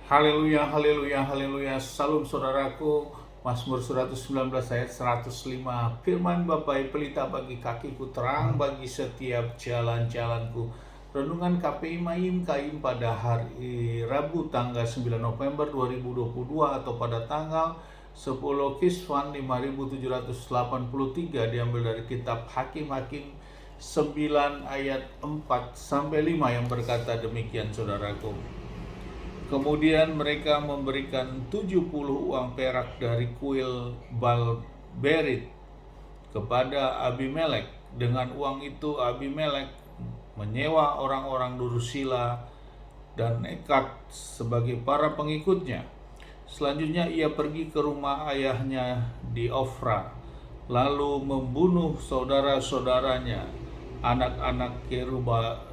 Haleluya, haleluya, haleluya. Salam saudaraku. Mazmur 119 ayat 105. Firman Bapa pelita bagi kakiku, terang bagi setiap jalan-jalanku. Renungan KPI Mayim Kaim pada hari Rabu tanggal 9 November 2022 atau pada tanggal 10 Kisvan 5783, diambil dari kitab Hakim-Hakim 9 ayat 4 sampai 5 yang berkata demikian, saudaraku. Kemudian mereka memberikan 70 uang perak dari kuil Balberit kepada Abimelek. Dengan uang itu Abimelek menyewa orang-orang Durusila dan Ekat sebagai para pengikutnya. Selanjutnya ia pergi ke rumah ayahnya di Ofra, lalu membunuh saudara-saudaranya, anak-anak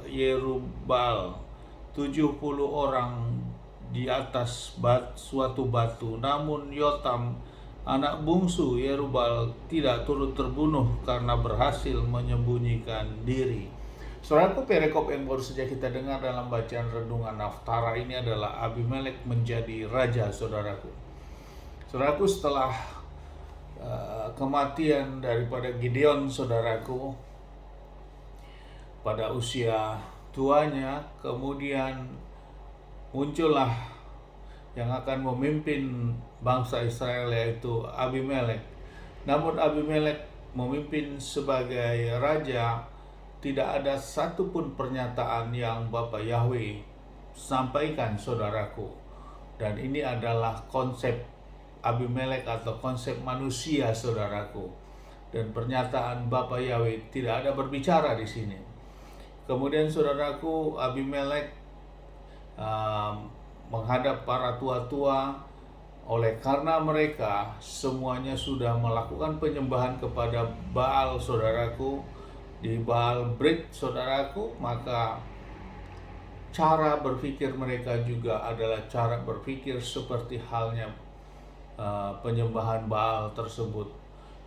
Yerubal, 70 orang di atas suatu batu. Namun Yotam, anak bungsu Yerubal, tidak turut terbunuh karena berhasil menyembunyikan diri. Saudaraku, perikop yang baru saja kita dengar dalam bacaan renungan Naftara ini adalah Abimelek menjadi raja, saudaraku. Saudaraku, setelah kematian daripada Gideon, saudaraku, pada usia tuanya, kemudian muncullah yang akan memimpin bangsa Israel, yaitu Abimelek. Namun Abimelek memimpin sebagai raja, tidak ada satupun pernyataan yang Bapak Yahweh sampaikan, saudaraku. Dan ini adalah konsep Abimelek atau konsep manusia, saudaraku. Dan pernyataan Bapak Yahweh tidak ada berbicara di sini. Kemudian saudaraku, Abimelek menghadap para tua-tua. Oleh karena mereka semuanya sudah melakukan penyembahan kepada Baal, saudaraku, di Baal Brit, saudaraku, maka cara berpikir mereka juga adalah cara berpikir seperti halnya penyembahan Baal tersebut,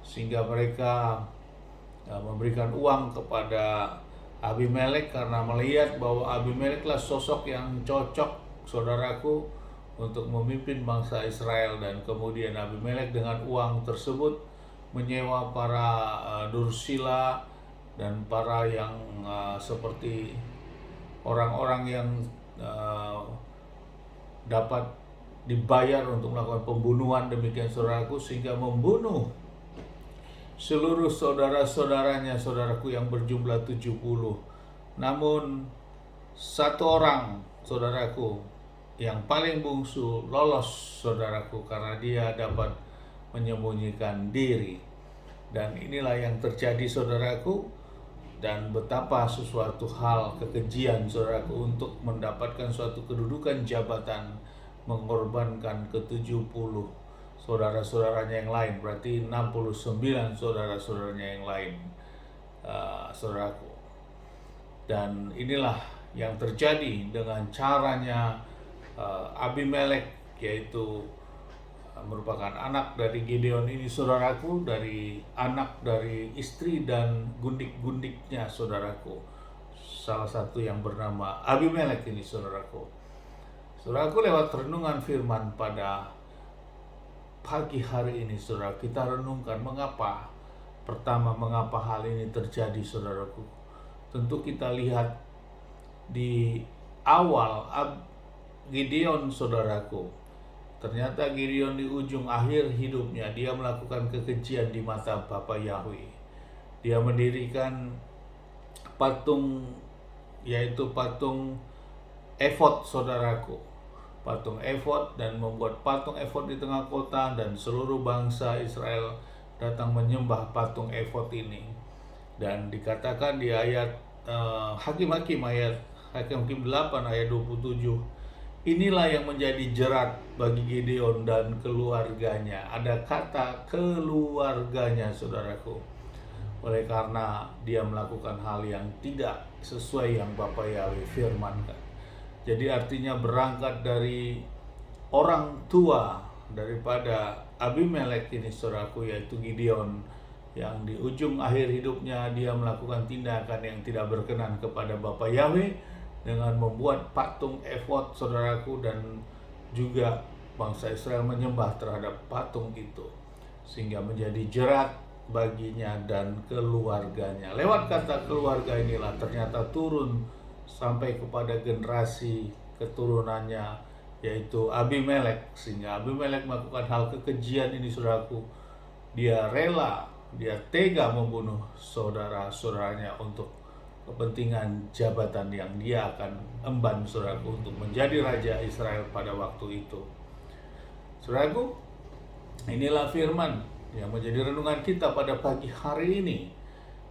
sehingga mereka memberikan uang kepada Abimelek karena melihat bahwa Abimeleklah sosok yang cocok, saudaraku, untuk memimpin bangsa Israel. Dan kemudian Abimelek dengan uang tersebut menyewa para Dursila dan para yang seperti orang-orang yang dapat dibayar untuk melakukan pembunuhan, demikian saudaraku, sehingga membunuh seluruh saudara-saudaranya, saudaraku, yang berjumlah 70. Namun satu orang, saudaraku, yang paling bungsu lolos, saudaraku, karena dia dapat menyembunyikan diri. Dan inilah yang terjadi, saudaraku, dan betapa sesuatu hal kekejian, saudaraku, untuk mendapatkan suatu kedudukan jabatan, mengorbankan ke-70 saudara-saudaranya yang lain, berarti 69 saudara-saudaranya yang lain, saudaraku. Dan inilah yang terjadi dengan caranya Abimelek, yaitu merupakan anak dari Gideon ini, saudaraku, dari anak dari istri dan gundik-gundiknya, saudaraku, salah satu yang bernama Abimelek ini, saudaraku. Saudaraku, lewat renungan firman pada pagi hari ini, saudara, kita renungkan mengapa hal ini terjadi, saudaraku. Tentu kita lihat di awal Gideon, saudaraku. Ternyata Gideon di ujung akhir hidupnya dia melakukan kekejian di mata Bapa Yahweh. Dia mendirikan patung, yaitu patung efod, saudaraku, patung efod, dan membuat patung efod di tengah kota, dan seluruh bangsa Israel datang menyembah patung efod ini. Dan dikatakan di ayat Hakim-Hakim 8 ayat 27, inilah yang menjadi jerat bagi Gideon dan keluarganya. Ada kata keluarganya, saudaraku, oleh karena dia melakukan hal yang tidak sesuai yang Bapa Yahweh firmankan. Jadi artinya berangkat dari orang tua daripada Abimelek ini, saudaraku, yaitu Gideon, yang di ujung akhir hidupnya dia melakukan tindakan yang tidak berkenan kepada Bapa Yahweh dengan membuat patung efod, saudaraku, dan juga bangsa Israel menyembah terhadap patung itu, sehingga menjadi jerat baginya dan keluarganya. Lewat kata keluarga inilah ternyata turun sampai kepada generasi keturunannya, yaitu Abimelek, sehingga Abimelek melakukan hal kekejian ini, saudaraku. Dia rela, dia tega membunuh saudara-saudaranya untuk kepentingan jabatan yang dia akan emban, saudaraku, untuk menjadi raja Israel pada waktu itu. Saudaraku, inilah firman yang menjadi renungan kita pada pagi hari ini,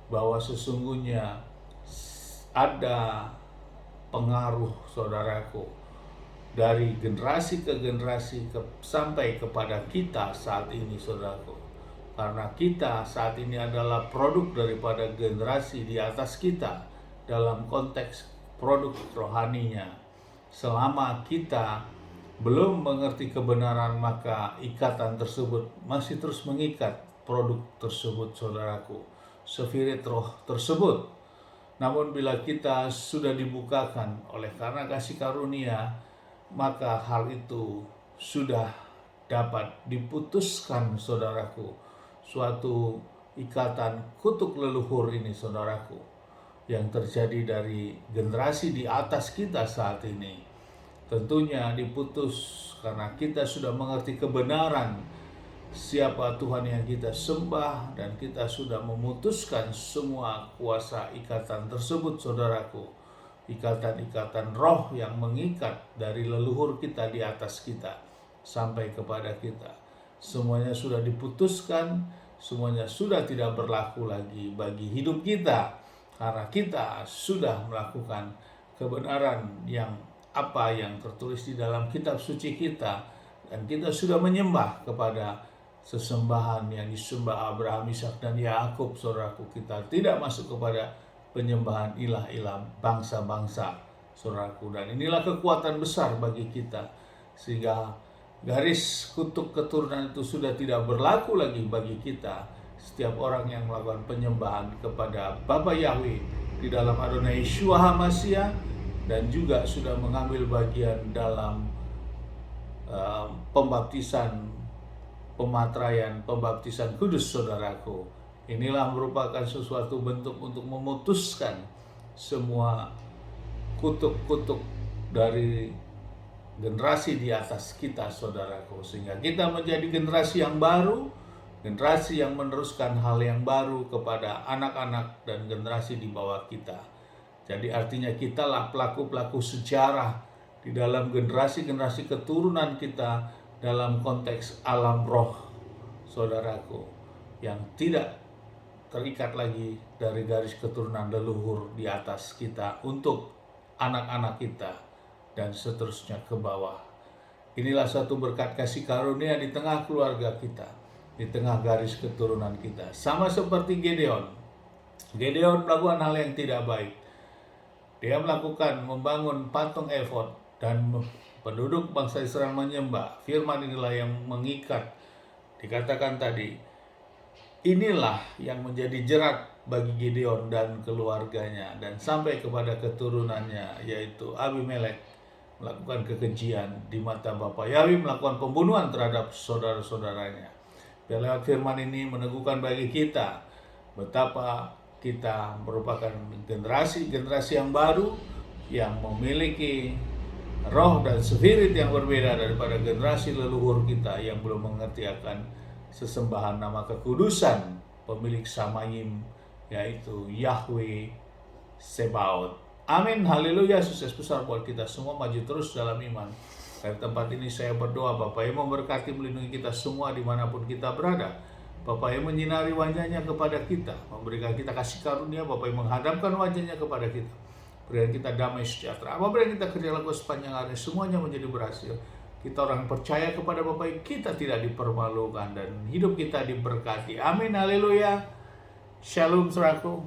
bahwa sesungguhnya ada pengaruh, saudaraku, dari generasi ke generasi sampai kepada kita saat ini, saudaraku. Karena kita saat ini adalah produk daripada generasi di atas kita dalam konteks produk rohaninya. Selama kita belum mengerti kebenaran, maka ikatan tersebut masih terus mengikat produk tersebut, saudaraku, spirit roh tersebut. Namun bila kita sudah dibukakan oleh karena kasih karunia, maka hal itu sudah dapat diputuskan, saudaraku. Suatu ikatan kutuk leluhur ini, saudaraku, yang terjadi dari generasi di atas kita saat ini, tentunya diputus karena kita sudah mengerti kebenaran siapa Tuhan yang kita sembah, dan kita sudah memutuskan semua kuasa ikatan tersebut, saudaraku. Ikatan-ikatan roh yang mengikat dari leluhur kita di atas kita sampai kepada kita, semuanya sudah diputuskan, semuanya sudah tidak berlaku lagi bagi hidup kita, karena kita sudah melakukan kebenaran yang apa yang tertulis di dalam kitab suci kita, dan kita sudah menyembah kepada sesembahan yang disembah Abraham, Ishak, dan Yakub, saudaraku. Kita tidak masuk kepada penyembahan ilah-ilah bangsa-bangsa, saudaraku. Dan inilah kekuatan besar bagi kita, sehingga garis kutuk keturunan itu sudah tidak berlaku lagi bagi kita. Setiap orang yang melakukan penyembahan kepada Bapa Yahweh di dalam Adonai Yeshua HaMashiach, dan juga sudah mengambil bagian dalam pembaptisan kudus, saudaraku. Inilah merupakan sesuatu bentuk untuk memutuskan semua kutuk-kutuk dari generasi di atas kita, saudaraku, sehingga kita menjadi generasi yang baru, generasi yang meneruskan hal yang baru kepada anak-anak dan generasi di bawah kita. Jadi artinya kitalah pelaku-pelaku sejarah di dalam generasi-generasi keturunan kita dalam konteks alam roh, saudaraku, yang tidak terikat lagi dari garis keturunan leluhur di atas kita untuk anak-anak kita dan seterusnya ke bawah. Inilah satu berkat kasih karunia di tengah keluarga kita, di tengah garis keturunan kita. Sama seperti Gideon. Gideon melakukan hal yang tidak baik. Dia melakukan membangun patung efod, dan penduduk bangsa Israel menyembah. Firman inilah yang mengikat. Dikatakan tadi, inilah yang menjadi jerat bagi Gideon dan keluarganya, dan sampai kepada keturunannya, yaitu Abimelek, melakukan kekejian di mata Bapa Yahweh, melakukan pembunuhan terhadap saudara-saudaranya. Lewat firman ini meneguhkan bagi kita betapa kita merupakan generasi yang baru, yang memiliki roh dan spirit yang berbeda daripada generasi leluhur kita yang belum mengerti akan sesembahan nama kekudusan pemilik Samayim, yaitu Yahweh Sebaot. Amin, haleluya. Sukses besar buat kita semua, maju terus dalam iman. Dari tempat ini saya berdoa, Bapa yang memberkati, melindungi kita semua dimanapun kita berada. Bapa yang menyinari wajahnya kepada kita, memberikan kita kasih karunia. Bapa yang menghadapkan wajahnya kepada kita, berikan kita damai sejahtera. Apa yang kita kerja lakukan sepanjang hari, semuanya menjadi berhasil. Kita orang percaya kepada Bapa, kita tidak dipermalukan, dan hidup kita diberkati. Amin, haleluya. Shalom, saudaraku.